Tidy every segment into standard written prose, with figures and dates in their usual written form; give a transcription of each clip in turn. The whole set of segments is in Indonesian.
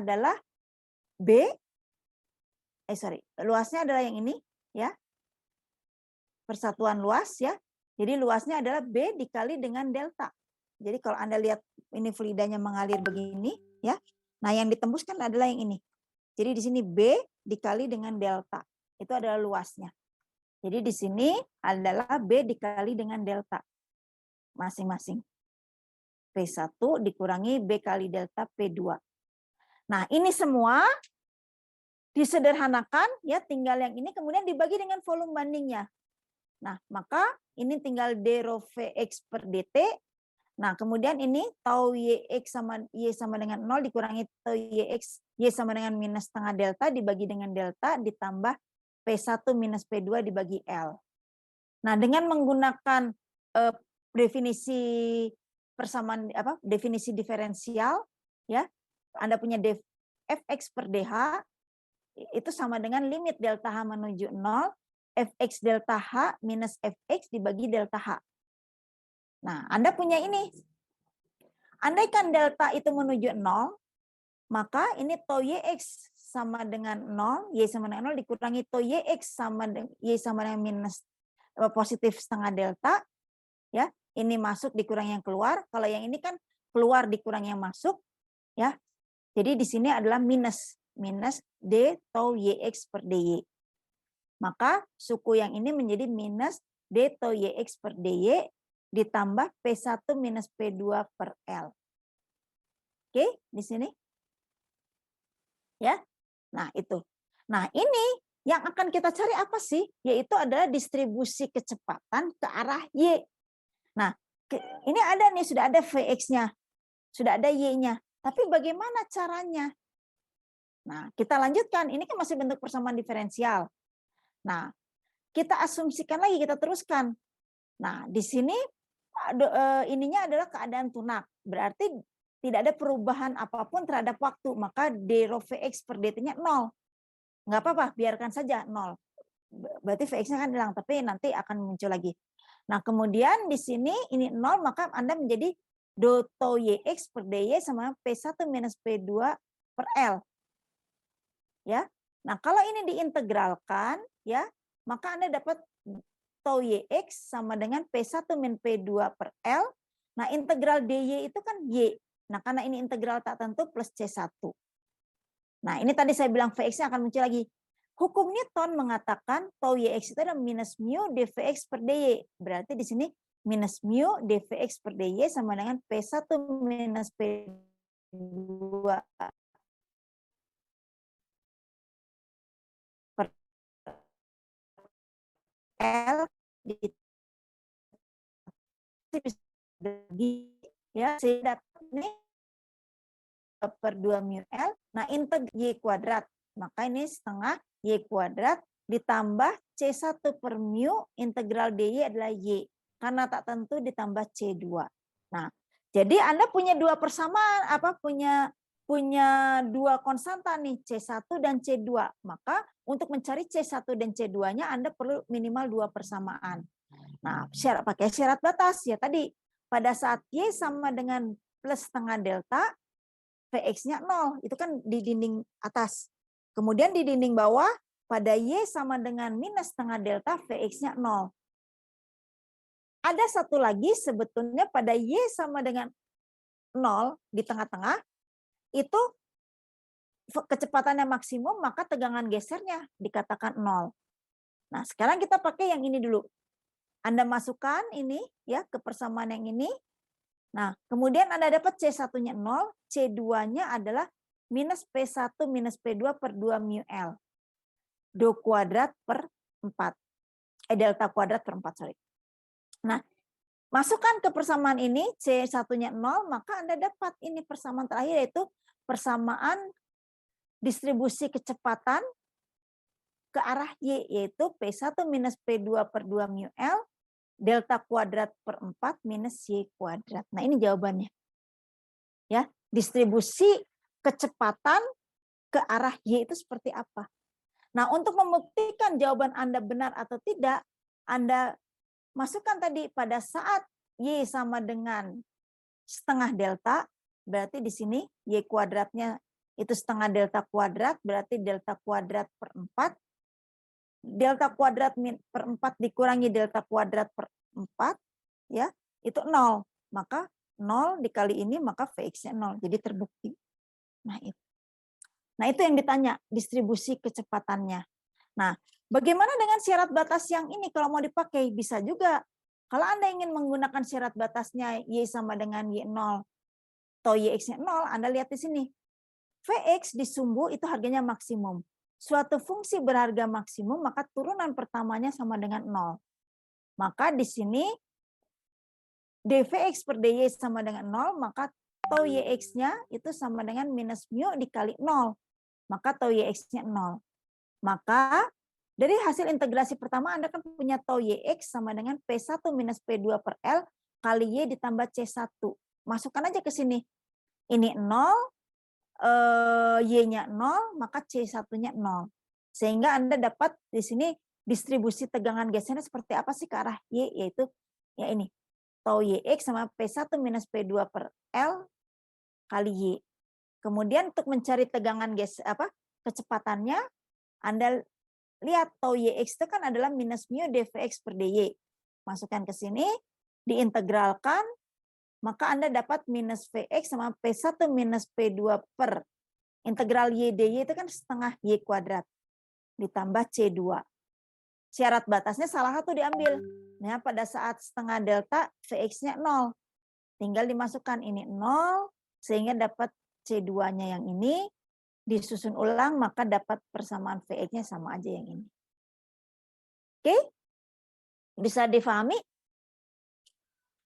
adalah B, luasnya adalah yang ini, ya. Persatuan luas, ya. Jadi luasnya adalah B dikali dengan delta. Jadi kalau Anda lihat ini fluidanya mengalir begini, ya. Nah, yang ditembuskan adalah yang ini. Jadi di sini B dikali dengan delta. Itu adalah luasnya. Jadi di sini adalah B dikali dengan delta. Masing-masing. P1 dikurangi B kali delta P2. Nah, ini semua disederhanakan, ya, tinggal yang ini kemudian dibagi dengan volume bandingnya. Nah, maka ini tinggal d rho Vx per dt. Nah, kemudian ini tau Yx sama Y sama dengan 0 dikurangi tau Yx, Y sama dengan minus setengah delta dibagi dengan delta ditambah P1 minus P2 dibagi L. Nah, dengan menggunakan definisi persamaan definisi diferensial, ya. Anda punya Fx per dH itu sama dengan limit delta H menuju 0, Fx delta H minus Fx dibagi delta H. Nah, Anda punya ini. Andaikan delta itu menuju 0, maka ini tau Yx sama dengan 0, Y sama dengan 0 dikurangi tau Yx sama dengan Y sama dengan minus positif setengah delta, ya. Ini masuk dikurangi yang keluar. Kalau yang ini kan keluar dikurangi yang masuk, ya. Jadi di sini adalah minus d tau Yx per dy. Maka suku yang ini menjadi minus d tau Yx per dy ditambah P1 minus P2 per L. Oke, di sini. Ya. Nah, itu. Nah, ini yang akan kita cari apa sih? Yaitu adalah distribusi kecepatan ke arah Y. Nah, ini ada nih, sudah ada Vx-nya, sudah ada Y-nya. Tapi bagaimana caranya? Nah, kita lanjutkan. Ini kan masih bentuk persamaan diferensial. Nah, kita asumsikan lagi, kita teruskan. Nah, di sini ininya adalah keadaan tunak. Berarti tidak ada perubahan apapun terhadap waktu. Maka d rho Vx per dt-nya 0. Nggak apa-apa, biarkan saja 0. Berarti Vx-nya kan hilang, tapi nanti akan muncul lagi. Nah, kemudian di sini ini 0, maka Anda menjadi do tau Yx per dy sama P1 minus P2 per L. Ya. Nah, kalau ini diintegralkan, ya, maka Anda dapat tau Yx sama dengan P1 min P2 per L. Nah, integral dy itu kan Y. Nah, karena ini integral tak tentu plus C1. Nah, ini tadi saya bilang Vx-nya akan muncul lagi. Hukum Newton mengatakan tau Yx itu adalah minus mu dVx per dy. Berarti di sini minus mu dVx per dy sama dengan P1 minus P2 per L ya, saya dapat ini per 2 mu L. Nah, integ Y kuadrat. Maka ini setengah Y kuadrat ditambah C1 per mu integral dy adalah Y. Karena tak tentu ditambah C2. Nah, jadi Anda punya dua persamaan, punya dua konstanta nih, C1 dan C2. Maka untuk mencari C1 dan C2-nya Anda perlu minimal dua persamaan. Nah, pakai syarat batas ya tadi. Pada saat Y sama dengan plus setengah delta, Vx-nya 0. Itu kan di dinding atas. Kemudian di dinding bawah, pada Y sama dengan minus setengah delta, Vx-nya 0. Ada satu lagi sebetulnya pada Y sama dengan 0 di tengah-tengah, itu kecepatannya maksimum, maka tegangan gesernya dikatakan 0. Nah, sekarang kita pakai yang ini dulu. Anda masukkan ini ya ke persamaan yang ini. Nah, kemudian Anda dapat C1-nya 0, C2-nya adalah minus P1 minus P2 per 2 mu L. Do kuadrat per 4. Delta kuadrat per 4, sorry. Nah, masukkan ke persamaan ini, C1-nya 0, maka Anda dapat ini persamaan terakhir, yaitu persamaan distribusi kecepatan ke arah Y, yaitu P1 minus P2 per 2 mu L, delta kuadrat per 4 minus Y kuadrat. Nah, ini jawabannya. Ya, distribusi kecepatan ke arah Y itu seperti apa? Nah, untuk membuktikan jawaban Anda benar atau tidak, Anda masukkan tadi pada saat Y sama dengan setengah delta, berarti di sini Y kuadratnya itu setengah delta kuadrat, berarti delta kuadrat per 4. Delta kuadrat per 4 dikurangi delta kuadrat per 4, ya, itu 0. Maka 0 dikali ini, maka Vx-nya 0. Jadi terbukti. Nah, itu yang ditanya, distribusi kecepatannya. Nah, bagaimana dengan syarat batas yang ini kalau mau dipakai? Bisa juga. Kalau Anda ingin menggunakan syarat batasnya Y sama dengan Y0, atau Yx-nya 0, Anda lihat di sini. Vx di sumbu itu harganya maksimum. Suatu fungsi berharga maksimum, maka turunan pertamanya sama dengan 0. Maka di sini dvx per dy sama dengan 0, maka tau yx-nya itu sama dengan minus mu dikali 0. Maka tau yx-nya 0. Maka dari hasil integrasi pertama Anda kan punya tau yx sama dengan P1 minus P2 per L kali Y ditambah C1. Masukkan aja ke sini. Ini 0, Y-nya 0, maka C1-nya 0. Sehingga Anda dapat di sini distribusi tegangan gesernya seperti apa sih ke arah Y, yaitu ya ini. Tau Yx sama P1 minus P2 per L kali Y. Kemudian untuk mencari tegangan kecepatannya, Anda lihat tau Yx itu kan adalah minus mu dvx per dy. Masukkan ke sini, diintegralkan, maka Anda dapat minus Vx sama P1 minus P2 per integral Y dy itu kan setengah Y kuadrat ditambah C2. Syarat batasnya salah satu diambil. Nah, pada saat setengah delta Vx-nya 0. Tinggal dimasukkan ini 0 sehingga dapat C2-nya yang ini. Disusun ulang maka dapat persamaan Vx-nya sama aja yang ini. Oke? Bisa difahami?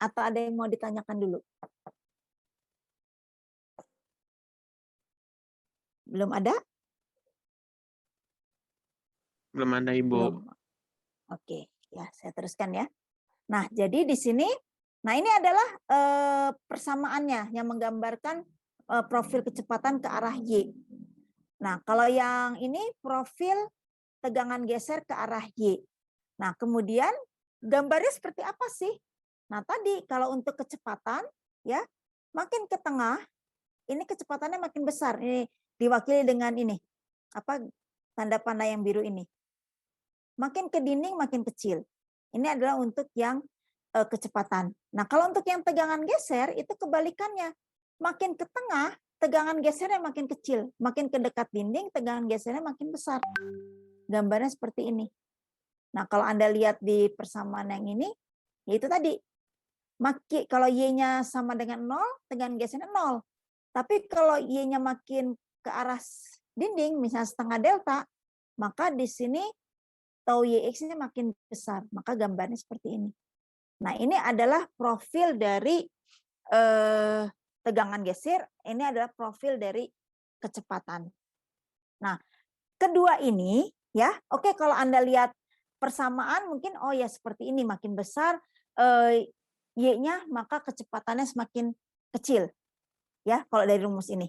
Atau ada yang mau ditanyakan dulu? Belum ada? Belum ada, Ibu. Belum. Oke, ya saya teruskan ya. Nah, jadi di sini, nah ini adalah persamaannya yang menggambarkan profil kecepatan ke arah Y. Nah, kalau yang ini profil tegangan geser ke arah Y. Nah, kemudian gambarnya seperti apa sih? Nah, tadi kalau untuk kecepatan, ya makin ke tengah, ini kecepatannya makin besar. Ini diwakili dengan ini, tanda panah yang biru ini. Makin ke dinding makin kecil. Ini adalah untuk yang kecepatan. Nah, kalau untuk yang tegangan geser itu kebalikannya. Makin ke tengah, tegangan gesernya makin kecil. Makin ke dekat dinding, tegangan gesernya makin besar. Gambarnya seperti ini. Nah, kalau Anda lihat di persamaan yang ini, yaitu tadi. Kalau Y-nya sama dengan 0, tegangan gesernya 0. Tapi kalau Y-nya makin ke arah dinding, misalnya setengah delta, maka di sini tau Yx-nya makin besar, maka gambarnya seperti ini. Nah, ini adalah profil dari tegangan geser, ini adalah profil dari kecepatan. Nah, kedua ini, ya, oke kalau Anda lihat persamaan mungkin, oh ya seperti ini, makin besar Y-nya, maka kecepatannya semakin kecil. Ya, kalau dari rumus ini.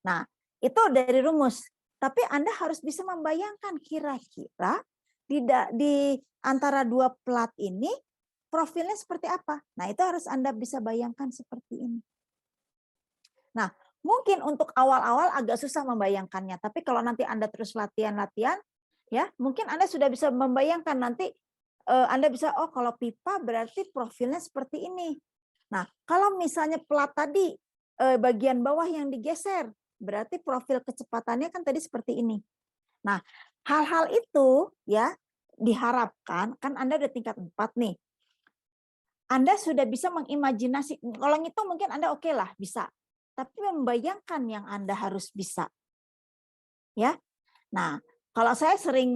Nah, itu dari rumus. Tapi Anda harus bisa membayangkan kira-kira di antara dua plat ini profilnya seperti apa. Nah, itu harus Anda bisa bayangkan seperti ini. Nah, mungkin untuk awal-awal agak susah membayangkannya, tapi kalau nanti Anda terus latihan-latihan, ya, mungkin Anda sudah bisa membayangkan nanti Anda bisa, oh kalau pipa berarti profilnya seperti ini. Nah, kalau misalnya plat tadi bagian bawah yang digeser, berarti profil kecepatannya kan tadi seperti ini. Nah, hal-hal itu ya diharapkan, kan Anda udah tingkat 4 nih. Anda sudah bisa mengimajinasi, kalau itu mungkin Anda oke lah, bisa. Tapi membayangkan yang Anda harus bisa. Ya. Nah, kalau saya sering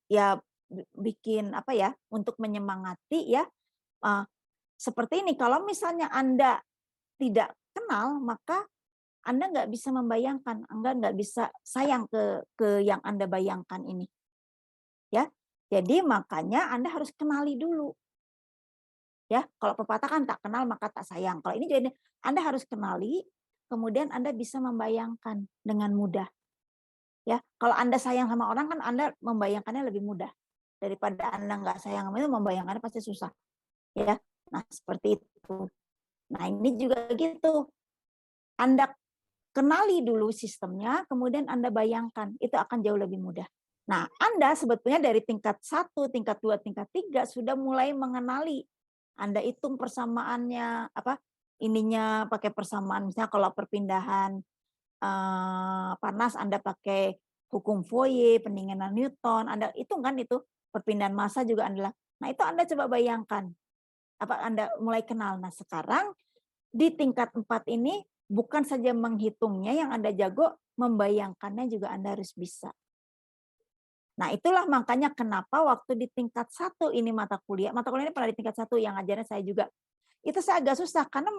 ya bikin untuk menyemangati ya, seperti ini, kalau misalnya Anda tidak kenal, maka Anda nggak bisa membayangkan, Anda nggak bisa sayang ke yang Anda bayangkan ini. Ya, jadi makanya Anda harus kenali dulu. Ya, kalau pepatah kan tak kenal maka tak sayang. Kalau ini jadi Anda harus kenali, kemudian Anda bisa membayangkan dengan mudah. Ya, kalau Anda sayang sama orang kan Anda membayangkannya lebih mudah daripada Anda nggak sayang sama itu, membayangkannya pasti susah. Ya, nah seperti itu. Nah ini juga gitu. Anda kenali dulu sistemnya, kemudian Anda bayangkan, itu akan jauh lebih mudah. Nah, Anda sebetulnya dari tingkat 1, tingkat 2, tingkat 3 sudah mulai mengenali. Anda hitung persamaannya, ininya pakai persamaan, misalnya kalau perpindahan panas Anda pakai hukum Fourier, pendinginan Newton, Anda hitung kan itu, perpindahan massa juga adalah. Nah, itu Anda coba bayangkan. Anda mulai kenal. Nah, sekarang di tingkat 4 ini bukan saja menghitungnya yang Anda jago, membayangkannya juga Anda harus bisa. Nah, itulah makanya kenapa waktu di tingkat 1 ini mata kuliah ini pernah di tingkat 1 yang ajarnya saya juga. Itu saya agak susah karena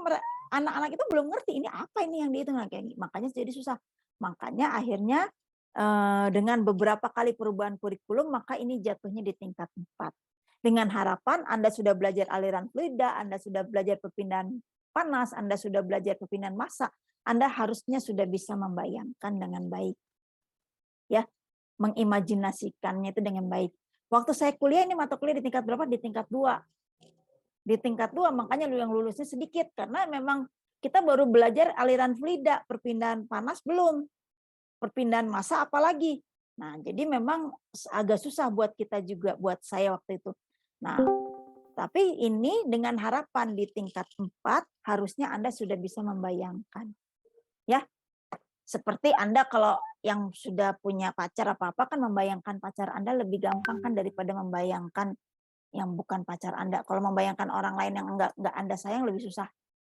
anak-anak itu belum ngerti ini apa ini yang dihitung, makanya jadi susah. Makanya akhirnya dengan beberapa kali perubahan kurikulum maka ini jatuhnya di tingkat 4. Dengan harapan Anda sudah belajar aliran fluida, Anda sudah belajar perpindahan panas, Anda sudah belajar perpindahan massa, Anda harusnya sudah bisa membayangkan dengan baik. Ya, mengimajinasikannya itu dengan baik. Waktu saya kuliah ini mata kuliah di tingkat berapa? Di tingkat 2. Di tingkat 2 makanya yang lulusnya sedikit karena memang kita baru belajar aliran fluida, perpindahan panas belum. Perpindahan massa apalagi. Nah, jadi memang agak susah buat kita juga, buat saya waktu itu. Nah, tapi ini dengan harapan di tingkat 4 harusnya Anda sudah bisa membayangkan. Ya. Seperti Anda kalau yang sudah punya pacar apa-apa kan membayangkan pacar Anda lebih gampang kan daripada membayangkan yang bukan pacar Anda. Kalau membayangkan orang lain yang enggak Anda sayang lebih susah.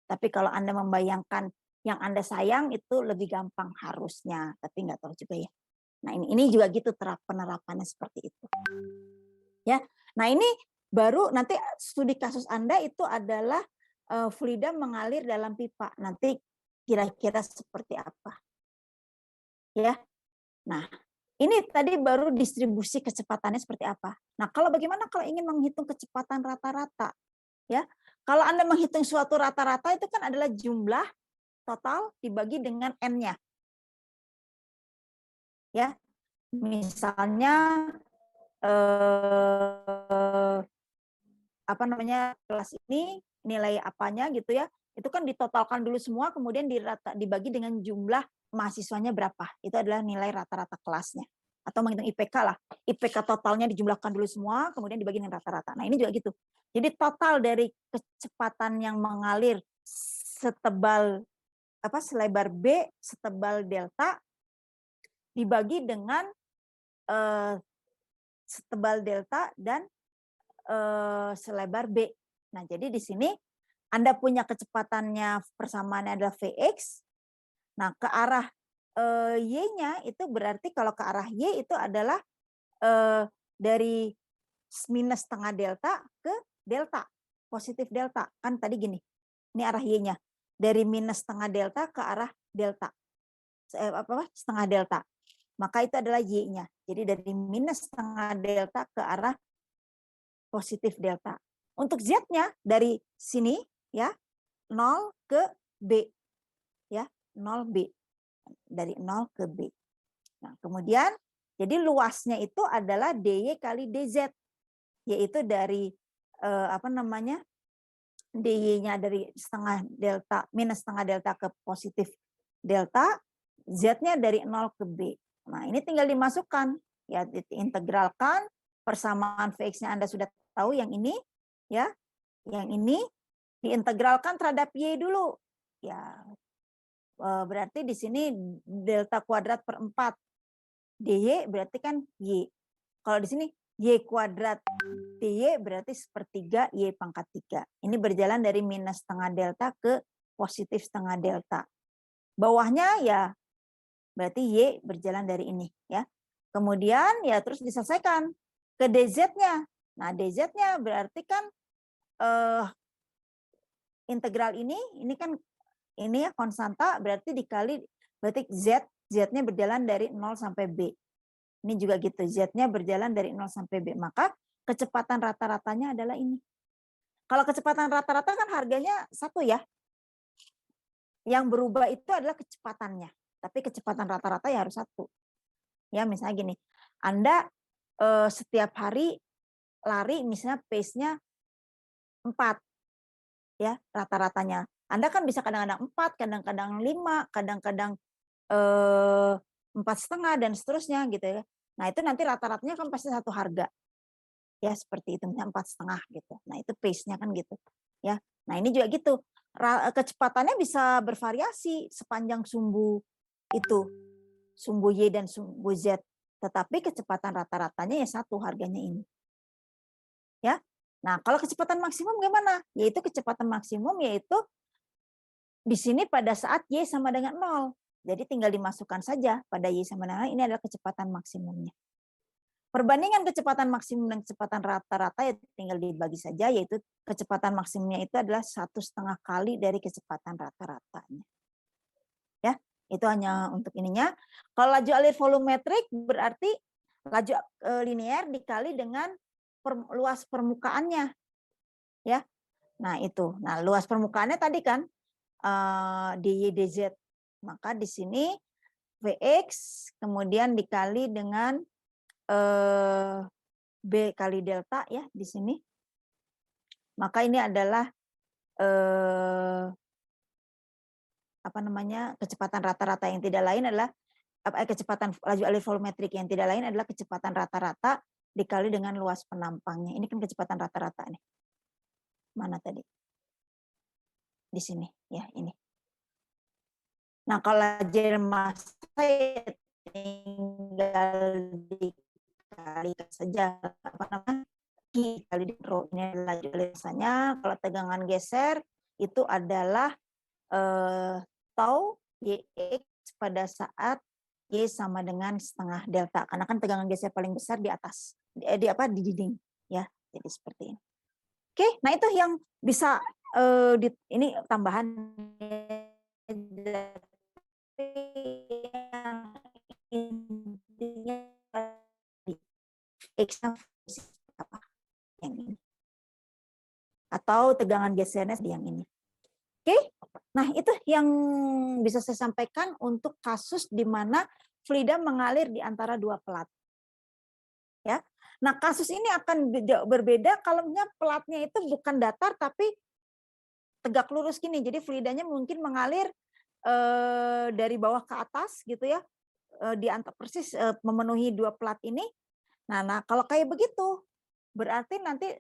Tapi kalau Anda membayangkan yang Anda sayang itu lebih gampang harusnya, tapi nggak tahu juga ya. Nah, ini juga gitu penerapannya seperti itu. Ya. Nah, ini baru nanti studi kasus Anda itu adalah fluida mengalir dalam pipa. Nanti kira-kira seperti apa. Ya. Nah, ini tadi baru distribusi kecepatannya seperti apa. Nah, bagaimana kalau ingin menghitung kecepatan rata-rata? Ya. Kalau Anda menghitung suatu rata-rata itu kan adalah jumlah total dibagi dengan N-nya. Ya. Misalnya kelas ini nilai apanya gitu ya. Itu kan ditotalkan dulu semua kemudian dibagi dengan jumlah mahasiswanya berapa. Itu adalah nilai rata-rata kelasnya. Atau menghitung IPK lah. IPK totalnya dijumlahkan dulu semua kemudian dibagi dengan rata-rata. Nah, ini juga gitu. Jadi total dari kecepatan yang mengalir selebar B setebal delta dibagi dengan setebal delta dan selebar B. Nah, jadi di sini Anda punya kecepatannya persamaannya adalah Vx. Nah, ke arah Y-nya itu berarti kalau ke arah Y itu adalah dari minus setengah delta ke delta, positif delta. Kan tadi gini, ini arah Y-nya. Dari minus setengah delta ke arah delta. Setengah delta. Maka itu adalah Y-nya. Jadi dari minus setengah delta ke arah positif delta. Untuk Z-nya dari sini ya 0 ke B. Ya, 0B. Dari 0 ke B. Nah, kemudian jadi luasnya itu adalah DY kali DZ. Yaitu dari DY-nya dari setengah delta minus setengah delta ke positif delta, Z-nya dari 0 ke B. Nah, ini tinggal dimasukkan, ya diintegralkan, persamaan Vx-nya Anda sudah tahu yang ini, ya. Yang ini diintegralkan terhadap Y dulu. Ya, berarti di sini delta kuadrat per 4. DY berarti kan Y. Kalau di sini Y kuadrat DY berarti sepertiga Y pangkat 3. Ini berjalan dari minus setengah delta ke positif setengah delta. Bawahnya ya berarti Y berjalan dari ini. Ya. Kemudian ya terus diselesaikan ke DZ-nya. Nah, DZ-nya berarti kan integral ini kan ini ya konstanta berarti dikali berarti Z-nya berjalan dari 0 sampai B. Ini juga gitu, Z-nya berjalan dari 0 sampai B. Maka kecepatan rata-ratanya adalah ini. Kalau kecepatan rata-rata kan harganya 1 ya. Yang berubah itu adalah kecepatannya. Tapi kecepatan rata-rata ya harus 1. Ya, misalnya gini. Anda setiap hari lari misalnya pace-nya 4. Ya, rata-ratanya. Anda kan bisa kadang-kadang 4, kadang-kadang 5, kadang-kadang 4,5 dan seterusnya gitu ya. Nah, itu nanti rata-ratanya kan pasti satu harga. Ya, seperti itu, misalnya 4,5 gitu. Nah, itu pace-nya kan gitu. Ya. Nah, ini juga gitu. Kecepatannya bisa bervariasi sepanjang sumbu itu, sumbu Y dan sumbu Z. Tetapi kecepatan rata-ratanya ya satu, harganya ini. Ya. Nah, kalau kecepatan maksimum gimana? Yaitu kecepatan maksimum yaitu di sini pada saat Y sama dengan 0. Jadi tinggal dimasukkan saja pada Y sama dengan 0, ini adalah kecepatan maksimumnya. Perbandingan kecepatan maksimum dan kecepatan rata-rata ya tinggal dibagi saja, yaitu kecepatan maksimumnya itu adalah 1,5 kali dari kecepatan rata-ratanya. Ya, itu hanya untuk ininya. Kalau laju alir volumetrik berarti laju linear dikali dengan luas permukaannya. Ya. Nah, itu. Nah, luas permukaannya tadi kan dy dz. Maka di sini Vx kemudian dikali dengan B kali delta ya di sini. Maka ini adalah kecepatan rata-rata yang tidak lain adalah kecepatan laju alir volumetrik yang tidak lain adalah kecepatan rata-rata dikali dengan luas penampangnya. Ini kan kecepatan rata-rata nih. Mana tadi? Di sini ya ini. Nah, kalau laju massa tinggal dikalikan saja kali di rho, ini adalah laju alir massanya. Kalau tegangan geser itu adalah tau Yx pada saat Y sama dengan setengah delta, karena kan tegangan geser paling besar di atas di dinding ya. Jadi seperti ini. Oke, nah itu yang bisa ini tambahan intinya X-nya apa yang ini atau tegangan gesernya di yang ini. Oke, nah itu yang bisa saya sampaikan untuk kasus di mana fluida mengalir di antara dua pelat. Ya, nah kasus ini akan berbeda kalau pelatnya itu bukan datar tapi tegak lurus gini. Jadi fluidanya mungkin mengalir dari bawah ke atas gitu ya, di antara persis memenuhi dua pelat ini. Nah kalau kayak begitu berarti nanti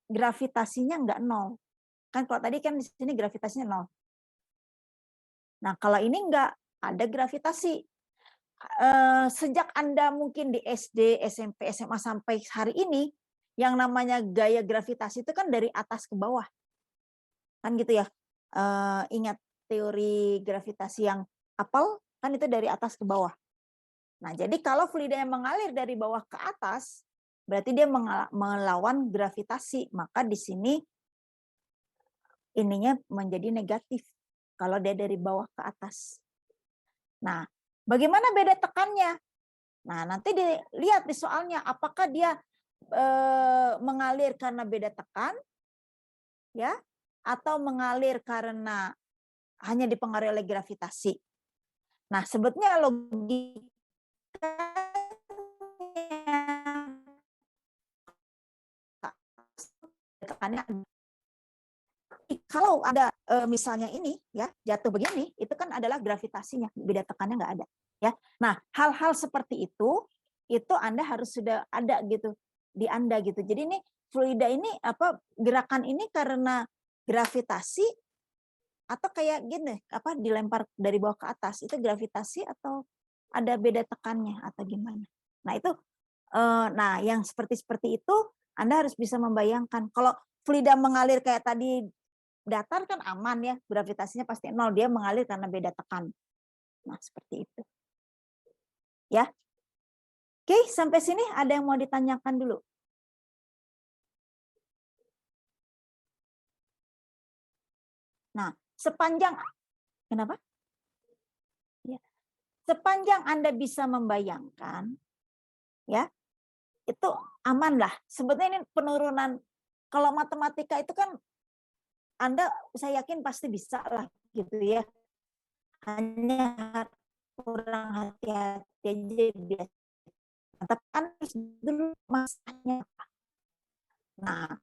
gravitasinya nggak nol. Kan kalau tadi kan di sini gravitasinya nol. Nah, kalau ini enggak ada gravitasi. Sejak Anda mungkin di SD, SMP, SMA sampai hari ini, yang namanya gaya gravitasi itu kan dari atas ke bawah. Kan gitu ya. Ingat teori gravitasi yang apel, kan itu dari atas ke bawah. Nah, jadi kalau fluida yang mengalir dari bawah ke atas, berarti dia melawan gravitasi. Maka di sini ininya menjadi negatif kalau dia dari bawah ke atas. Nah, bagaimana beda tekannya? Nah, nanti dilihat di soalnya apakah dia mengalir karena beda tekan ya atau mengalir karena hanya dipengaruhi oleh gravitasi. Nah, sebetulnya logikanya tekannya kalau ada misalnya ini ya jatuh begini, itu kan adalah gravitasinya, beda tekannya nggak ada ya. Nah, hal-hal seperti itu Anda harus sudah ada gitu di Anda gitu. Jadi ini fluida ini gerakan ini karena gravitasi atau kayak gini dilempar dari bawah ke atas itu gravitasi atau ada beda tekannya atau gimana. Nah, itu yang seperti itu Anda harus bisa membayangkan. Kalau fluida mengalir kayak tadi datar kan aman ya, gravitasinya pasti nol, dia mengalir karena beda tekan. Nah, seperti itu. Ya. Oke, sampai sini ada yang mau ditanyakan dulu? Nah, kenapa? Ya. Sepanjang Anda bisa membayangkan, ya, itu aman lah. Sebetulnya ini penurunan, kalau matematika itu kan Anda saya yakin pasti bisa lah gitu ya. Hanya kurang hati-hati aja biasa. Tapi harus dulu masalahnya apa. Nah,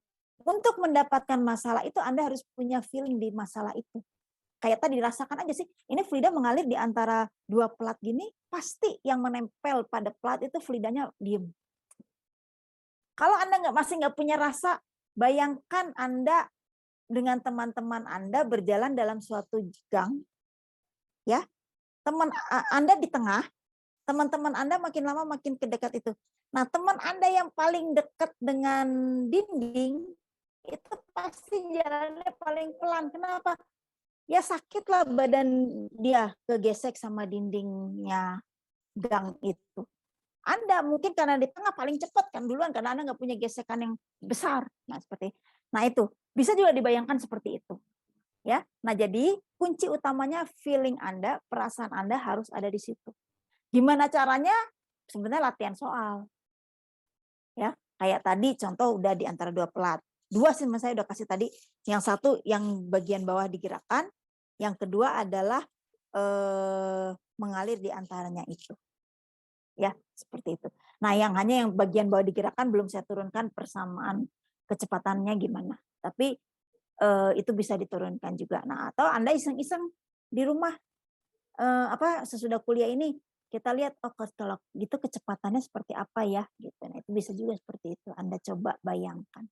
untuk mendapatkan masalah itu Anda harus punya feeling di masalah itu. kayak tadi dirasakan aja sih, ini fluida mengalir di antara dua plat gini, pasti yang menempel pada plat itu fluidanya diem. Kalau Anda masih nggak punya rasa, bayangkan Anda dengan teman-teman Anda berjalan dalam suatu gang, ya, Anda di tengah, teman-teman Anda makin lama makin ke dekat itu. Nah, teman Anda yang paling dekat dengan dinding, itu pasti jalannya paling pelan. Kenapa? Ya sakitlah badan dia kegesek sama dindingnya gang itu. Anda mungkin karena di tengah paling cepat kan duluan karena Anda nggak punya gesekan yang besar. Nah, seperti itu bisa juga dibayangkan seperti itu. Ya. Nah, jadi kunci utamanya feeling Anda, perasaan Anda harus ada di situ. Gimana caranya? Sebenarnya latihan soal. Ya, kayak tadi contoh udah di antara dua plat. Dua sih saya udah kasih tadi. Yang satu yang bagian bawah digerakkan, yang kedua adalah mengalir di antaranya itu. Ya, seperti itu. Nah, hanya yang bagian bawah digerakkan belum saya turunkan persamaan kecepatannya gimana. Tapi itu bisa diturunkan juga. Nah, atau Anda iseng-iseng di rumah sesudah kuliah ini kita lihat kalau gitu kecepatannya seperti apa ya gitu. Nah, itu bisa juga seperti itu. Anda coba bayangkan.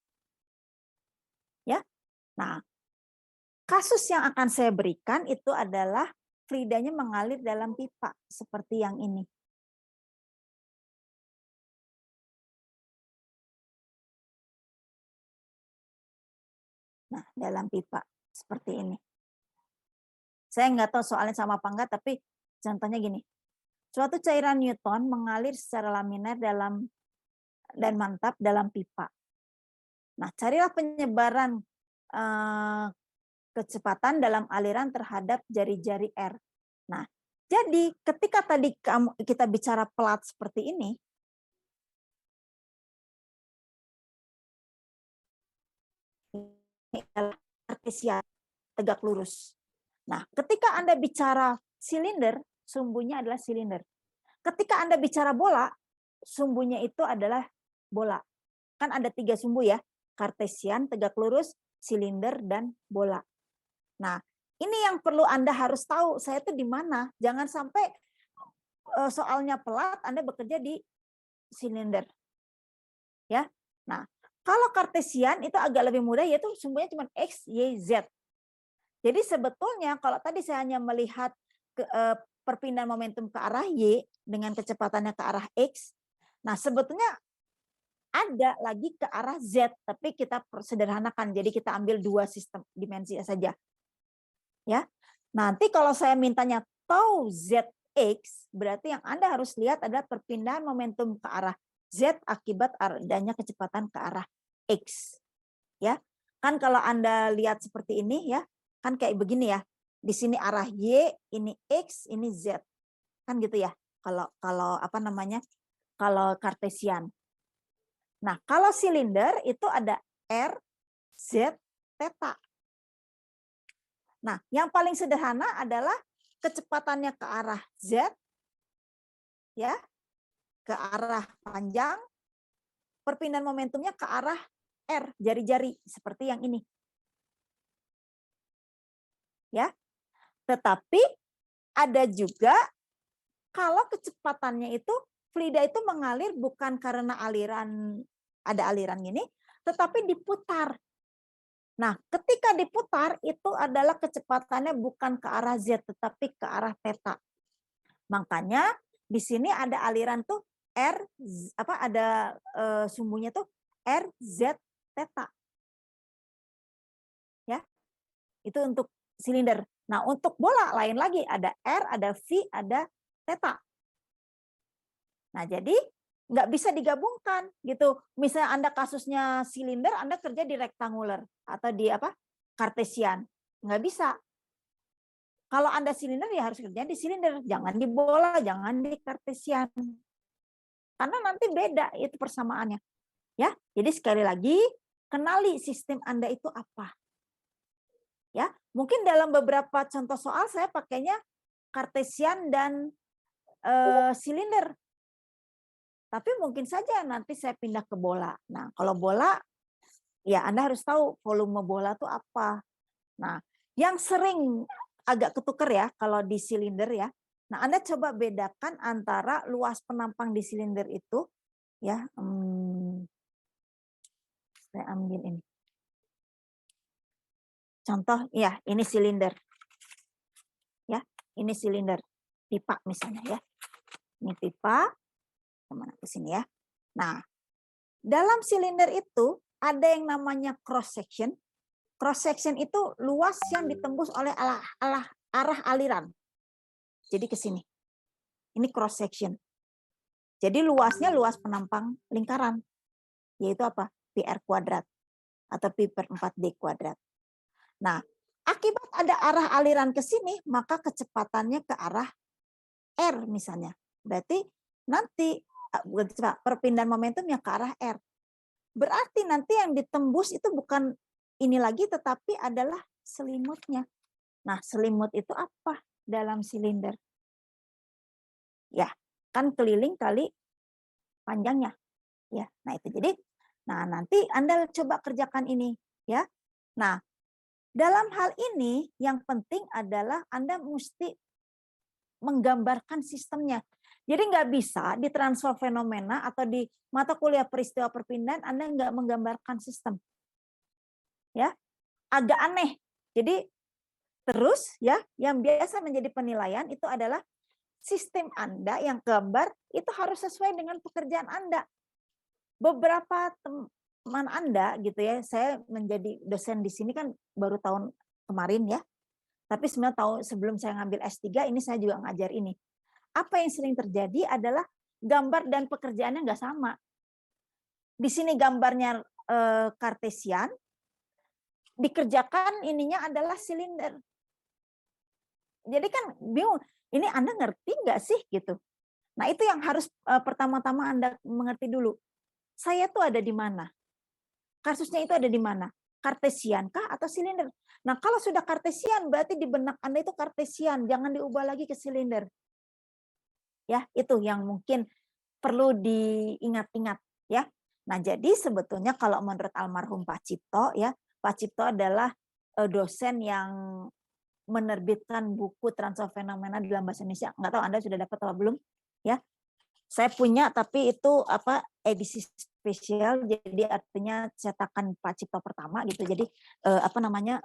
Ya. Nah, kasus yang akan saya berikan itu adalah fluidanya mengalir dalam pipa seperti yang ini. Nah, dalam pipa seperti ini. Saya nggak tahu soalnya sama apa enggak, tapi contohnya gini. Suatu cairan Newton mengalir secara laminar dan mantap dalam pipa. Nah, carilah penyebaran kecepatan dalam aliran terhadap jari-jari R. Nah, jadi ketika tadi kita bicara plat seperti ini, kartesian, tegak lurus. Nah, ketika Anda bicara silinder, sumbunya adalah silinder. Ketika Anda bicara bola, sumbunya itu adalah bola. Kan ada 3 sumbu ya, kartesian, tegak lurus, silinder, dan bola. Nah, ini yang perlu Anda harus tahu, saya tuh di mana. Jangan sampai soalnya pelat, Anda bekerja di silinder. Ya. Nah, kalau kartesian itu agak lebih mudah, yaitu sumbunya cuma X, Y, Z. Jadi sebetulnya kalau tadi saya hanya melihat perpindahan momentum ke arah Y dengan kecepatannya ke arah X, nah sebetulnya ada lagi ke arah Z, tapi kita sederhanakan. Jadi kita ambil 2 sistem dimensi saja. Ya. Nanti kalau saya mintanya tau ZX, berarti yang Anda harus lihat adalah perpindahan momentum ke arah Z akibat adanya kecepatan ke arah X. Ya. Kan kalau Anda lihat seperti ini ya, kan kayak begini ya. Di sini arah Y, ini X, ini Z. Kan gitu ya. Kalau apa namanya? Kalau kartesian. Nah, kalau silinder itu ada R, Z, theta. Nah, yang paling sederhana adalah kecepatannya ke arah Z, ya, ke arah panjang, perpindahan momentumnya ke arah R, jari-jari, seperti yang ini. Ya, tetapi ada juga kalau kecepatannya itu, fluida itu mengalir bukan karena ada aliran gini, tetapi diputar. Nah, ketika diputar itu adalah kecepatannya bukan ke arah Z tetapi ke arah theta. Makanya di sini ada aliran tuh ada sumbunya tuh R Z theta. Ya. Itu untuk silinder. Nah, untuk bola lain lagi ada R, ada V, ada theta. Nah, jadi nggak bisa digabungkan gitu. Misalnya Anda kasusnya silinder, Anda kerja di rektanguler atau di kartesian. Nggak bisa. Kalau Anda silinder ya harus kerja di silinder, jangan di bola, jangan di kartesian. Karena nanti beda itu persamaannya. Ya, jadi sekali lagi kenali sistem Anda itu apa. Ya, mungkin dalam beberapa contoh soal saya pakainya kartesian dan silinder. Tapi mungkin saja nanti saya pindah ke bola. Nah, kalau bola, ya Anda harus tahu volume bola itu apa. Nah, yang sering agak ketuker ya kalau di silinder ya. Nah, Anda coba bedakan antara luas penampang di silinder itu ya. Saya ambil ini. Contoh ya, ini silinder. Ya, ini silinder pipa misalnya ya. Ini pipa, kemana ke sini ya. Nah, dalam silinder itu ada yang namanya cross section. Cross section itu luas yang ditembus oleh arah aliran. Jadi ke sini. Ini cross section. Jadi luasnya luas penampang lingkaran. Yaitu apa? PR kuadrat atau Pi per 4D kuadrat. Nah, akibat ada arah aliran ke sini, maka kecepatannya ke arah R misalnya. Berarti nanti perpindahan momentumnya ke arah R. Berarti nanti yang ditembus itu bukan ini lagi, tetapi adalah selimutnya. Nah, selimut itu apa dalam silinder? Ya, kan keliling kali panjangnya. Ya, nah itu jadi, nah nanti Anda coba kerjakan ini, ya. Nah, dalam hal ini yang penting adalah Anda mesti menggambarkan sistemnya. Jadi nggak bisa di transfer fenomena atau di mata kuliah peristiwa perpindahan Anda nggak menggambarkan sistem. Ya, agak aneh. Jadi terus ya, yang biasa menjadi penilaian itu adalah sistem Anda yang gambar itu harus sesuai dengan pekerjaan Anda. Beberapa teman Anda gitu ya, saya menjadi dosen di sini kan baru tahun kemarin ya. Tapi sebenarnya tahun sebelum saya ngambil S3 ini saya juga ngajar ini. Apa yang sering terjadi adalah gambar dan pekerjaannya nggak sama. Di sini gambarnya kartesian, dikerjakan ininya adalah silinder. Jadi kan bingung, ini Anda ngerti nggak sih gitu. Nah itu yang harus pertama-tama Anda mengerti dulu. Saya tuh ada di mana? Kasusnya itu ada di mana? Kartesian kah atau silinder? Nah kalau sudah kartesian berarti di benak Anda itu kartesian, jangan diubah lagi ke silinder. Ya itu yang mungkin perlu diingat-ingat ya. Nah jadi sebetulnya kalau menurut almarhum Pak Cipto ya, Pak Cipto adalah dosen yang menerbitkan buku transfer fenomena dalam bahasa Indonesia. Nggak tahu Anda sudah dapat atau belum ya. Saya punya tapi itu apa edisi spesial, jadi artinya cetakan Pak Cipto pertama gitu. Jadi apa namanya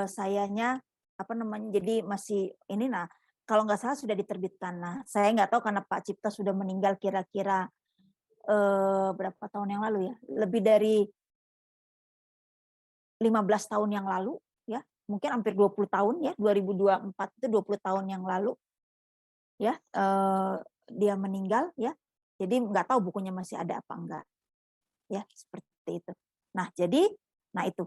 sayanya apa namanya jadi masih ini. Nah kalau nggak salah sudah diterbitkan. Nah saya nggak tahu karena Pak Cipto sudah meninggal kira-kira berapa tahun yang lalu ya, lebih dari 15 tahun yang lalu ya, mungkin hampir 20 tahun ya, 2024 itu 20 tahun yang lalu ya dia meninggal ya. Jadi nggak tahu bukunya masih ada apa enggak. Ya, seperti itu. Nah, jadi itu.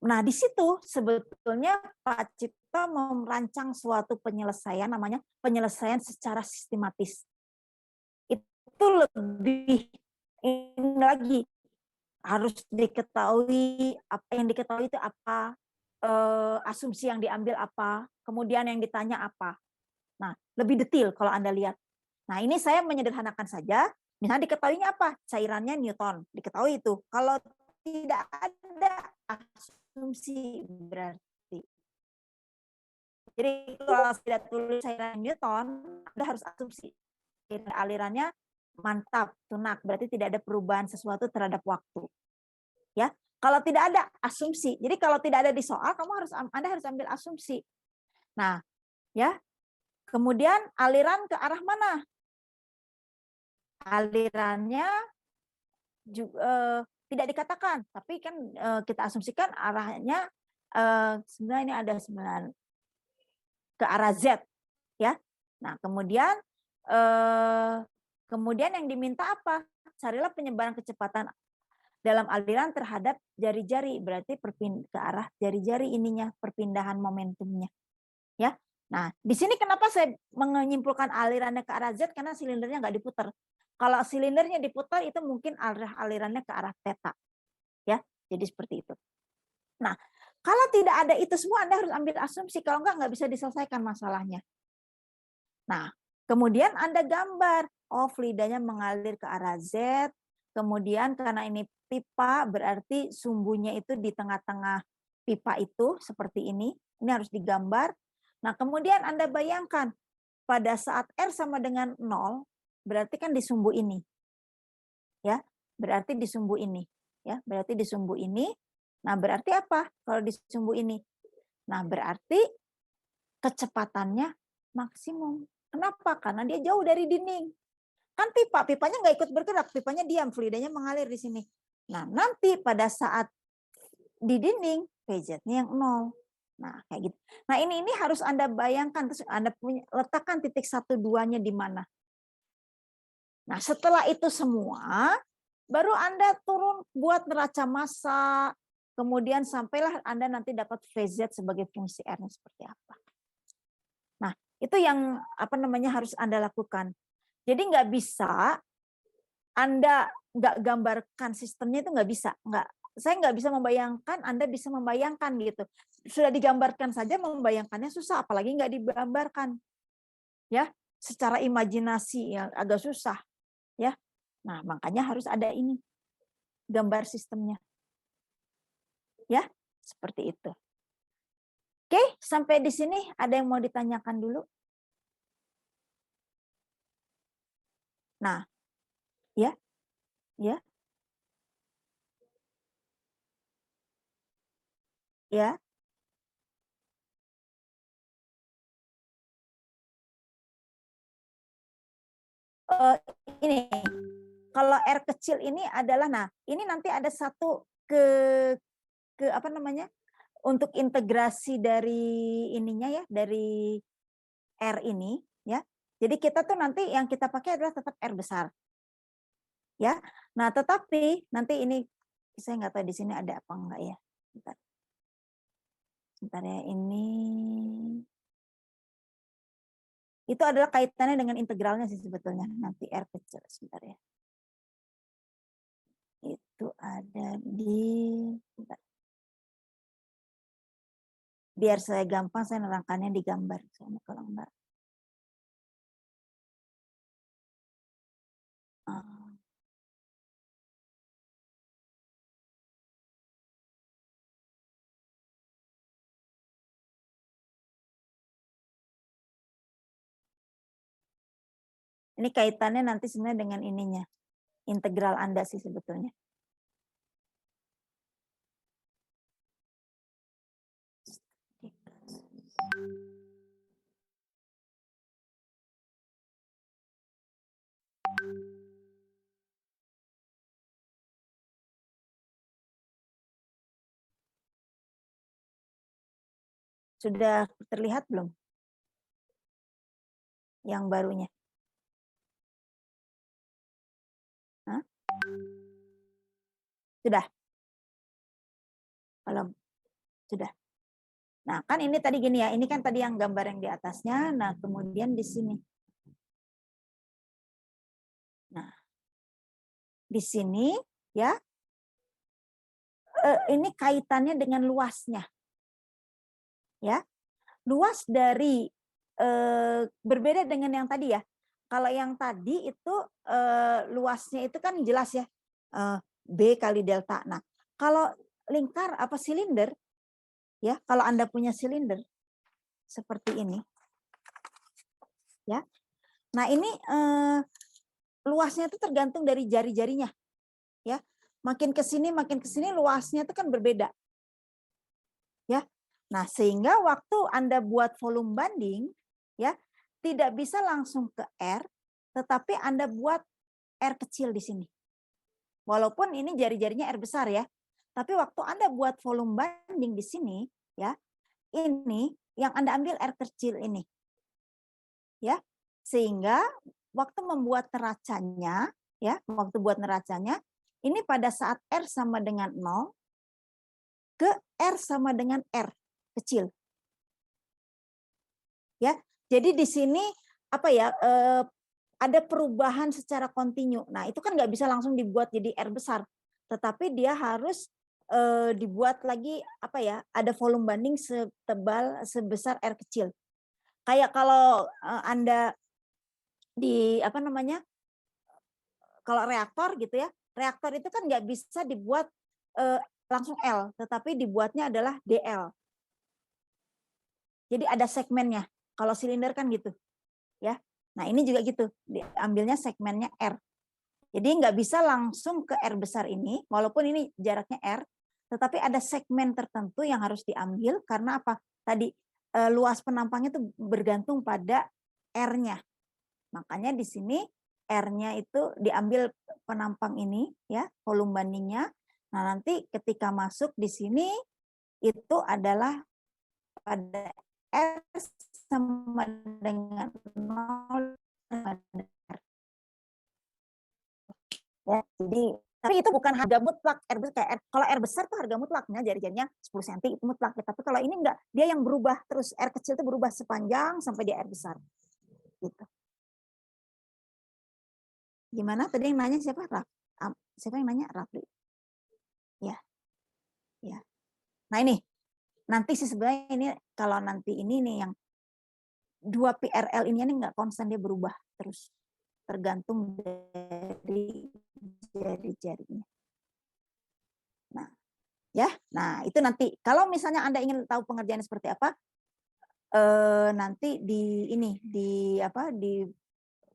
Nah, di situ sebetulnya Pak Cipto merancang suatu penyelesaian namanya penyelesaian secara sistematis. Itu lebih ini lagi harus diketahui apa yang diketahui itu apa, asumsi yang diambil apa, kemudian yang ditanya apa. Nah, lebih detail kalau Anda lihat. Nah, ini saya menyederhanakan saja. Misalnya diketahuinya apa? Cairannya Newton. Diketahui itu. Kalau tidak ada asumsi berarti. Jadi kalau tidak tulis cairan Newton, Anda harus asumsi. Alirannya mantap, tunak. Berarti tidak ada perubahan sesuatu terhadap waktu. Ya, kalau tidak ada asumsi. Jadi kalau tidak ada di soal, Anda harus ambil asumsi. Nah, ya. Kemudian aliran ke arah mana? Alirannya juga, tidak dikatakan, tapi kan kita asumsikan arahnya sebenarnya ini ada ke arah Z, ya. Nah kemudian yang diminta apa? Carilah penyebaran kecepatan dalam aliran terhadap jari-jari, berarti ke arah jari-jari ininya perpindahan momentumnya, ya. Nah, di sini kenapa saya menyimpulkan alirannya ke arah Z? Karena silindernya nggak diputar. Kalau silindernya diputar itu mungkin alirannya ke arah theta. Ya, jadi seperti itu. Nah, kalau tidak ada itu semua Anda harus ambil asumsi. Kalau nggak bisa diselesaikan masalahnya. Nah, kemudian Anda gambar. Oh, fluidanya mengalir ke arah Z. Kemudian karena ini pipa berarti sumbunya itu di tengah-tengah pipa itu seperti ini harus digambar. Nah, kemudian Anda bayangkan pada saat R sama dengan 0, berarti kan di sumbu ini. Ya, berarti di sumbu ini. Ya, berarti di sumbu ini. Nah, berarti apa kalau di sumbu ini? Nah, berarti kecepatannya maksimum. Kenapa? Karena dia jauh dari dinding. Kan pipanya nggak ikut bergerak, pipanya diam, fluidanya mengalir di sini. Nah, nanti pada saat di dinding, PZ-nya yang 0. Nah, kayak gitu. Nah, ini harus Anda bayangkan, terus Anda letakkan titik 1, 2-nya di mana. Nah, setelah itu semua, baru Anda turun buat neraca massa, kemudian sampailah Anda nanti dapat VZ sebagai fungsi R-nya seperti apa. Nah, itu yang harus Anda lakukan. Jadi nggak bisa Anda nggak gambarkan sistemnya, itu nggak bisa. Saya nggak bisa membayangkan, Anda bisa membayangkan gitu. Sudah digambarkan saja membayangkannya susah, apalagi nggak digambarkan. Ya, secara imajinasi yang agak susah. Ya, nah makanya harus ada ini gambar sistemnya. Ya, seperti itu. Oke, sampai di sini ada yang mau ditanyakan dulu? Nah, ya, ya, ya. Ini kalau R kecil ini adalah, nah ini nanti ada satu ke untuk integrasi dari ininya ya, dari R ini ya. Jadi kita tuh nanti yang kita pakai adalah tetap R besar. Ya. Nah, tetapi nanti ini saya nggak tahu di sini ada apa enggak ya. Bentar ya, ini itu adalah kaitannya dengan integralnya sih sebetulnya. Nanti R kecil sebentar ya. Itu ada di, bentar. Biar saya gampang, saya nerangkannya di gambar. Kalau enggak. Ini kaitannya nanti sebenarnya dengan ininya. Integral Anda sih sebetulnya. Sudah terlihat belum? Yang barunya. Hah? Sudah? Belum? Sudah. Nah, kan ini tadi gini ya, ini kan tadi yang gambar yang di atasnya, nah kemudian di sini. Nah, di sini ya, ini kaitannya dengan luasnya. Ya, luas dari berbeda dengan yang tadi ya. Kalau yang tadi itu luasnya itu kan jelas ya, B kali delta. Nah, kalau lingkar apa silinder, ya kalau Anda punya silinder seperti ini, ya. Nah ini luasnya itu tergantung dari jari-jarinya, ya. Makin ke sini luasnya itu kan berbeda, ya. Nah sehingga waktu Anda buat volume banding, ya tidak bisa langsung ke R, tetapi Anda buat R kecil di sini. Walaupun ini jari-jarinya R besar ya, tapi waktu Anda buat volume banding di sini, ya ini yang Anda ambil R kecil ini, ya sehingga waktu membuat neracanya, ya waktu buat neracanya, ini pada saat R sama dengan 0 ke R sama dengan R kecil, ya jadi di sini apa ya ada perubahan secara kontinu. Nah itu kan nggak bisa langsung dibuat jadi R besar, tetapi dia harus dibuat lagi apa ya, ada volume banding sebesar R kecil. Kayak kalau Anda di kalau reaktor gitu ya, reaktor itu kan nggak bisa dibuat langsung L, tetapi dibuatnya adalah DL. Jadi ada segmennya. Kalau silinder kan gitu, ya. Nah ini juga gitu, diambilnya segmennya R. Jadi nggak bisa langsung ke R besar ini, walaupun ini jaraknya R, tetapi ada segmen tertentu yang harus diambil karena apa? Tadi luas penampangnya itu bergantung pada R-nya. Makanya di sini R-nya itu diambil penampang ini, ya, volume bandingnya. Nah nanti ketika masuk di sini itu adalah pada R sama dengan 0 ya. Jadi tapi itu bukan harga mutlak R kayak kalau R besar tuh harga mutlaknya jari-jarinya 10 cm itu mutlak. Tapi kalau ini enggak, dia yang berubah terus R kecil itu berubah sepanjang sampai dia R besar. Gitu. Gimana? Tadi yang nanya siapa? Siapa yang nanya? Rafli. Ya. Ya. Nah ini nanti sih sebenarnya ini kalau nanti ini nih yang 2 PRL ini nggak konstan, dia berubah terus tergantung dari jari-jarinya. Nah, ya, nah itu nanti kalau misalnya Anda ingin tahu pengerjaannya seperti apa, nanti di ini di apa di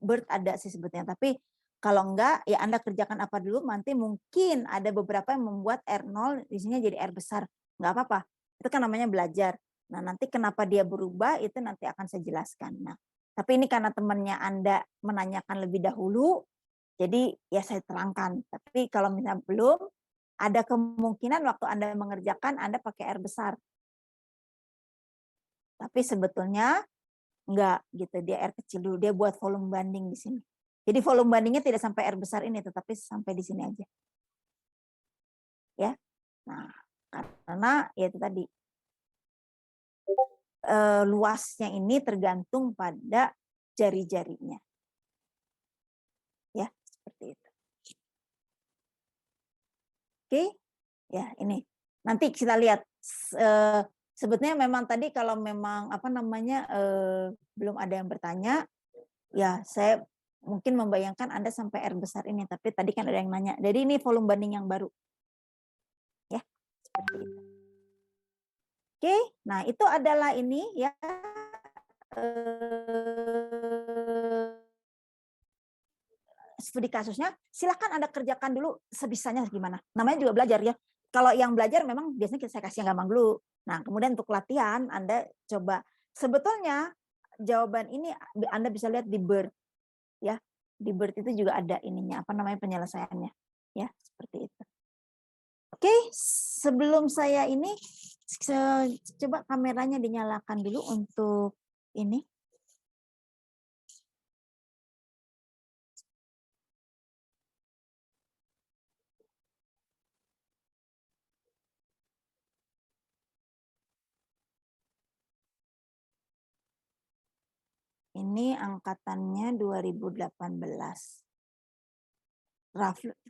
Bird ada sih sebetulnya. Tapi kalau enggak ya Anda kerjakan apa dulu, nanti mungkin ada beberapa yang membuat R0 di sini jadi R besar, nggak apa-apa. Itu kan namanya belajar. Nah, nanti kenapa dia berubah itu nanti akan saya jelaskan. Nah, tapi ini karena temannya Anda menanyakan lebih dahulu, jadi ya saya terangkan. Tapi kalau misalnya belum, ada kemungkinan waktu Anda mengerjakan Anda pakai R besar. Tapi sebetulnya enggak gitu, dia R kecil dulu, dia buat volume banding di sini. Jadi volume bandingnya tidak sampai R besar ini, tetapi sampai di sini aja. Ya. Nah, karena ya itu tadi luasnya ini tergantung pada jari-jarinya. Ya, seperti itu. Oke, ya ini. Nanti kita lihat. Sebetulnya memang tadi kalau memang apa namanya belum ada yang bertanya, ya saya mungkin membayangkan Anda sampai R besar ini. Tapi tadi kan ada yang nanya. Jadi ini volume banding yang baru. Ya, seperti itu. Oke, nah itu adalah ini ya studi kasusnya. Silakan Anda kerjakan dulu sebisanya gimana. Namanya juga belajar ya. Kalau yang belajar memang biasanya saya kasih yang gampang dulu. Nah, kemudian untuk latihan Anda coba. Sebetulnya jawaban ini Anda bisa lihat di Bird ya. Di Bird itu juga ada ininya apa namanya penyelesaiannya. Ya, seperti itu. Oke, sebelum saya ini coba kameranya dinyalakan dulu untuk ini. Ini angkatannya 2018.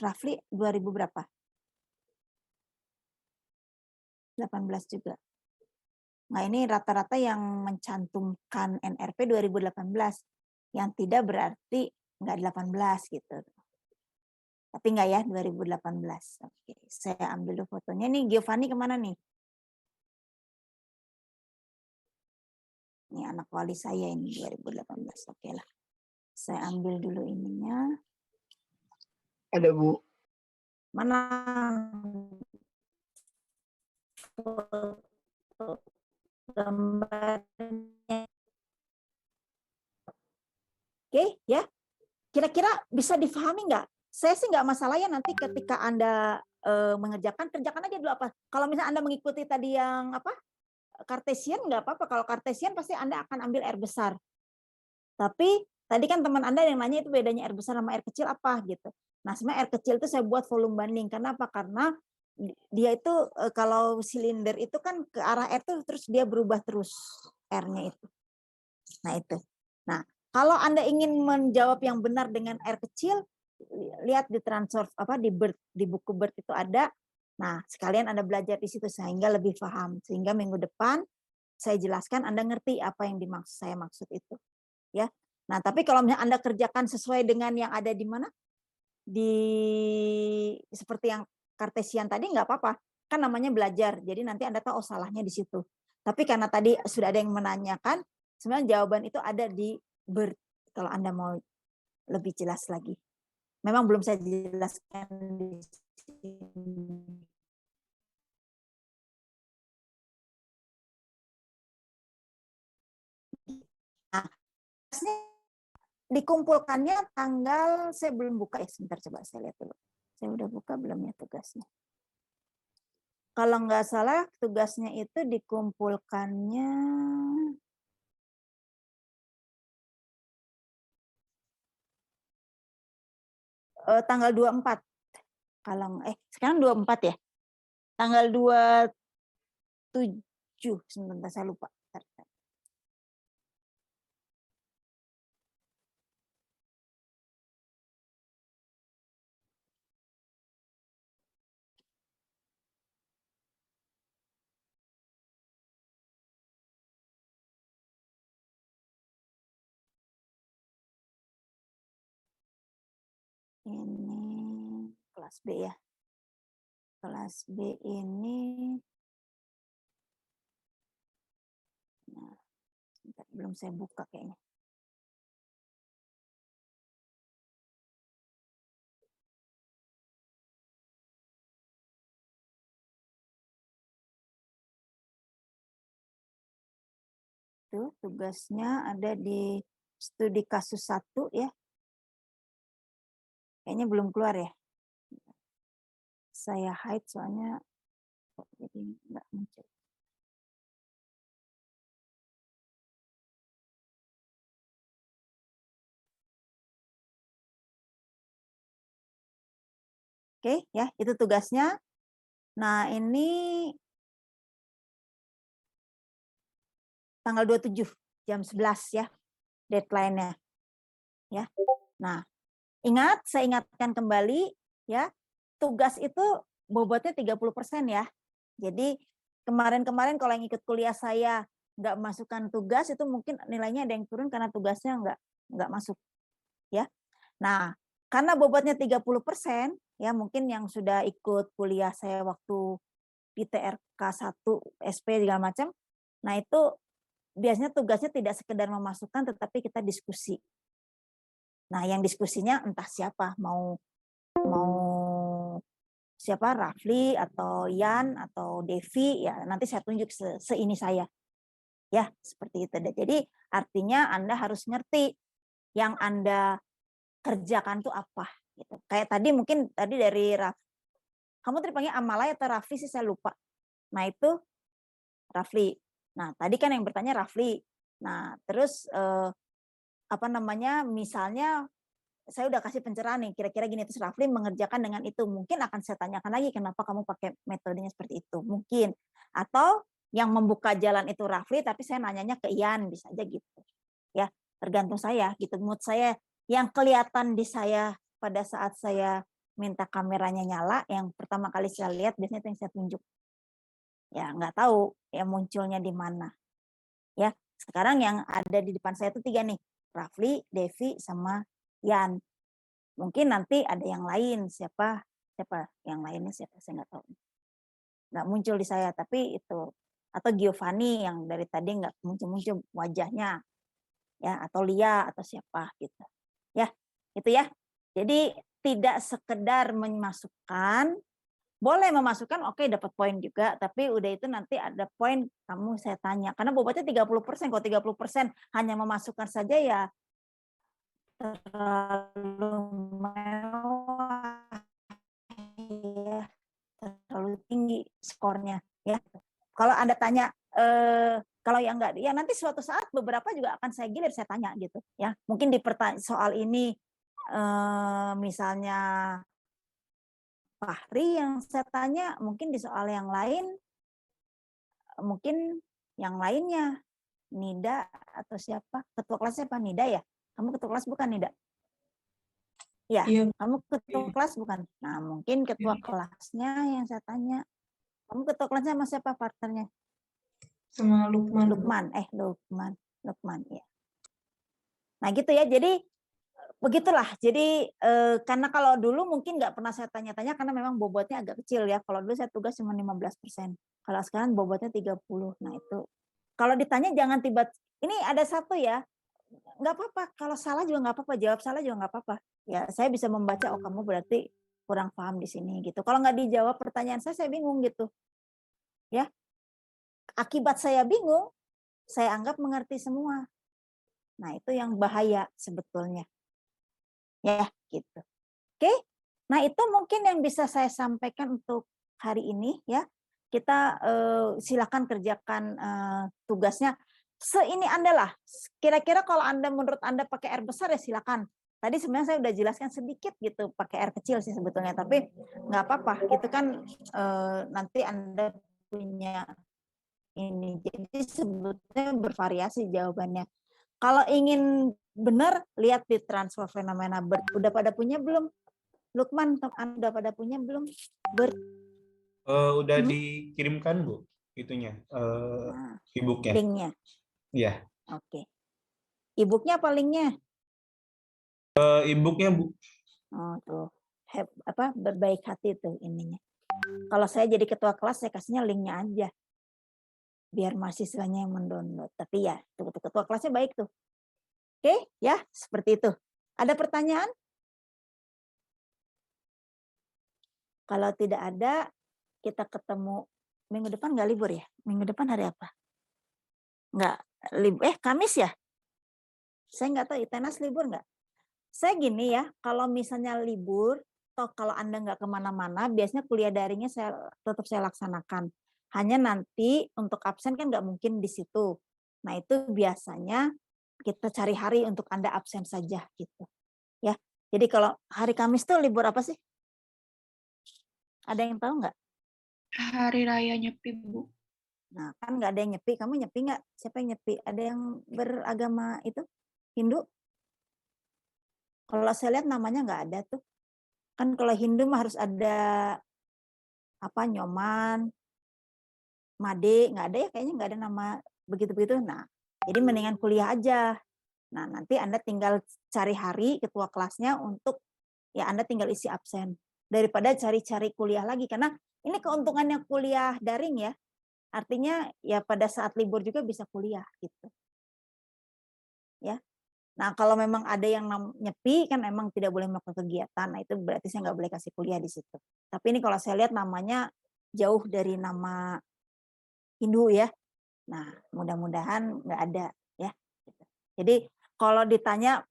Rafli 2000 berapa? 18 juga. Nah, ini rata-rata yang mencantumkan NRP 2018. Yang tidak berarti enggak 18 gitu. Tapi enggak ya 2018. Oke, saya ambil dulu fotonya. Nih Giovanni kemana nih? Ini anak wali saya ini 2018. Oke lah. Saya ambil dulu ininya. Ada Bu. Mana? Foto gambarnya. Oke, ya. Kira-kira bisa difahami nggak? Saya sih nggak masalah ya nanti ketika Anda mengerjakan, kerjakan aja dulu apa. Kalau misalnya Anda mengikuti tadi yang apa Cartesian nggak apa-apa. Kalau Cartesian pasti Anda akan ambil R besar. Tapi tadi kan teman Anda yang nanya itu bedanya R besar sama R kecil apa gitu. Nah sebenarnya R kecil itu saya buat volume banding. Kenapa? Karena dia itu kalau silinder itu kan ke arah R tuh terus dia berubah terus R-nya itu. Nah itu. Nah kalau Anda ingin menjawab yang benar dengan R kecil, lihat di transfer apa di Bird, di buku Bird itu ada. Nah, sekalian Anda belajar di situ sehingga lebih paham. Sehingga minggu depan saya jelaskan Anda ngerti apa yang saya maksud itu. Ya. Nah, tapi kalau misalnya Anda kerjakan sesuai dengan yang ada di mana? Di seperti yang Cartesian tadi nggak apa-apa. kan namanya belajar. Jadi nanti Anda tahu salahnya di situ. Tapi karena tadi sudah ada yang menanyakan, sebenarnya jawaban itu ada di kalau Anda mau lebih jelas lagi. Memang belum saya jelaskan di sini. Nah, dikumpulkannya tanggal, saya belum buka ya, sebentar coba saya lihat dulu. Saya udah buka belum ya tugasnya? Kalau nggak salah tugasnya itu dikumpulkannya tanggal 24. Kalau sekarang 24 ya? Tanggal 27, sebentar saya lupa. Ini kelas B ya. Kelas B ini, nah, belum saya buka kayaknya. Tuh, tugasnya ada di studi kasus 1 ya. Kayaknya belum keluar ya. Saya hide soalnya jadi nggak muncul. Oke, ya, itu tugasnya. Nah, ini tanggal 27 jam 11 ya, deadline-nya. Ya. Nah, ingat, saya ingatkan kembali ya, tugas itu bobotnya 30% ya. Jadi kemarin-kemarin kalau yang ikut kuliah saya nggak masukkan tugas itu mungkin nilainya ada yang turun karena tugasnya nggak masuk ya. Nah, karena bobotnya 30% ya, mungkin yang sudah ikut kuliah saya waktu di TRK 1 SP segala macam. Nah, itu biasanya tugasnya tidak sekedar memasukkan tetapi kita diskusi. Nah, yang diskusinya entah siapa, mau siapa, Rafli atau Yan atau Devi ya, nanti saya tunjuk seini saya. Ya, seperti itu. Jadi artinya Anda harus ngerti yang Anda kerjakan tuh apa gitu. Kayak tadi mungkin tadi dari kamu tadi panggil Amalaya atau Rafli sih saya lupa. Nah, itu Rafli. Nah, tadi kan yang bertanya Rafli. Nah, terus misalnya saya udah kasih pencerahan nih, kira-kira gini, terus Rafli mengerjakan dengan itu. Mungkin akan saya tanyakan lagi kenapa kamu pakai metodenya seperti itu. Mungkin. Atau yang membuka jalan itu Rafli, tapi saya nanyanya ke Ian, bisa aja gitu. Ya, tergantung saya gitu. Mood saya yang kelihatan di saya pada saat saya minta kameranya nyala, yang pertama kali saya lihat biasanya itu yang saya tunjuk. Ya, nggak tahu ya munculnya di mana. Ya, sekarang yang ada di depan saya itu 3 nih. Rafli, Devi, sama Yan. Mungkin nanti ada yang lain, siapa yang lainnya siapa saya nggak tahu. Nggak muncul di saya, tapi itu atau Giovanni yang dari tadi nggak muncul wajahnya. Ya, atau Lia atau siapa gitu. Ya, itu ya. Jadi tidak sekedar memasukkan, boleh memasukkan, oke, dapat poin juga, tapi udah itu nanti ada poin kamu saya tanya. Karena bobotnya 30%, kalau 30% hanya memasukkan saja ya terlalu mewah ya, terlalu tinggi skornya ya. Kalau Anda tanya kalau yang enggak ya nanti suatu saat beberapa juga akan saya gilir saya tanya gitu ya. Mungkin di soal ini misalnya Fahri yang saya tanya, mungkin di soal yang lain mungkin yang lainnya Nida atau siapa, ketua kelas siapa, Nida ya, kamu ketua kelas bukan Nida ya, Iya. kamu ketua kelas bukan, nah mungkin ketua kelasnya yang saya tanya, kamu ketua kelasnya sama siapa partnernya, Sama Lukman Lukman ya, nah gitu ya. Jadi begitulah. Jadi karena kalau dulu mungkin nggak pernah saya tanya-tanya karena memang bobotnya agak kecil ya. Kalau dulu saya tugas cuma 15%. Kalau sekarang bobotnya 30. Nah itu. Kalau ditanya jangan ini ada satu ya. Nggak apa-apa. Kalau salah juga nggak apa-apa. Jawab salah juga nggak apa-apa. Ya saya bisa membaca, oh kamu berarti kurang paham di sini gitu. Kalau nggak dijawab pertanyaan saya bingung gitu. Ya. Akibat saya bingung, saya anggap mengerti semua. Nah itu yang bahaya sebetulnya. Ya, gitu. Oke. Nah, itu mungkin yang bisa saya sampaikan untuk hari ini ya. Kita silakan kerjakan tugasnya seini Anda lah. Kira-kira kalau Anda menurut Anda pakai R besar ya silakan. Tadi sebenarnya saya udah jelaskan sedikit gitu pakai R kecil sih sebetulnya, tapi nggak apa-apa. Itu kan nanti Anda punya ini. Jadi sebetulnya bervariasi jawabannya. Kalau ingin benar, lihat di transfer fenomena BERT. Udah pada punya belum? Lukman, udah pada punya belum? BERT. Udah dikirimkan, Bu, itunya, e-booknya. Linknya. Iya. Oke. E-booknya apa linknya? E-booknya, Bu. Oh, tuh. Berbaik hati tuh ininya. Kalau saya jadi ketua kelas, saya kasihnya linknya aja. Biar mahasiswanya yang mendownload. Tapi ya, tuh, ketua kelasnya baik tuh. Oke, ya, seperti itu. Ada pertanyaan? Kalau tidak ada, kita ketemu minggu depan nggak libur ya? Minggu depan hari apa? Nggak libur. Kamis ya? Saya nggak tahu, Itenas libur nggak? Saya gini ya, kalau misalnya libur, toh kalau Anda nggak kemana-mana, biasanya kuliah daringnya tetap saya laksanakan. Hanya nanti untuk absen kan nggak mungkin di situ. Nah itu biasanya kita cari hari untuk Anda absen saja gitu. Ya, jadi kalau hari Kamis tuh libur apa sih? Ada yang tahu nggak? Hari Raya Nyepi, Bu. Nah, kan nggak ada yang nyepi. Kamu nyepi nggak? Siapa yang nyepi? Ada yang beragama itu? Hindu? Kalau saya lihat namanya nggak ada tuh. Kan kalau Hindu mah harus ada Nyoman, Made, nggak ada ya kayaknya, nggak ada nama begitu-begitu. Nah, jadi mendingan kuliah aja. Nah, nanti Anda tinggal cari hari ketua kelasnya untuk ya Anda tinggal isi absen. Daripada cari-cari kuliah lagi. Karena ini keuntungannya kuliah daring ya. Artinya ya pada saat libur juga bisa kuliah gitu. Ya. Nah, kalau memang ada yang nyepi kan emang tidak boleh melakukan kegiatan. Nah, itu berarti saya nggak boleh kasih kuliah di situ. Tapi ini kalau saya lihat namanya jauh dari nama Hindu ya. Nah, mudah-mudahan nggak ada ya. Jadi kalau ditanya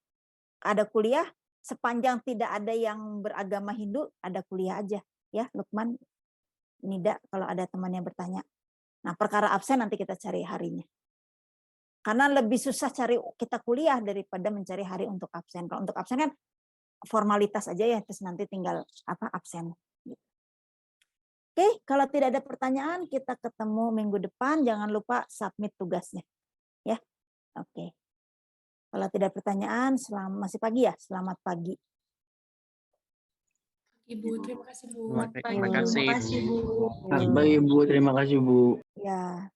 ada kuliah, sepanjang tidak ada yang beragama Hindu, ada kuliah aja ya, Lukman, Nida, kalau ada teman yang bertanya. Nah, perkara absen nanti kita cari harinya. Karena lebih susah cari kita kuliah daripada mencari hari untuk absen. Kalau untuk absen kan formalitas aja ya, terus nanti tinggal absen. Oke, kalau tidak ada pertanyaan, kita ketemu minggu depan. Jangan lupa submit tugasnya. Ya, oke. Kalau tidak pertanyaan, masih pagi ya? Selamat pagi. Ibu, terima kasih, Bu. Terima kasih, Bu. Selamat pagi, Bu. Terima kasih, Bu. Ya.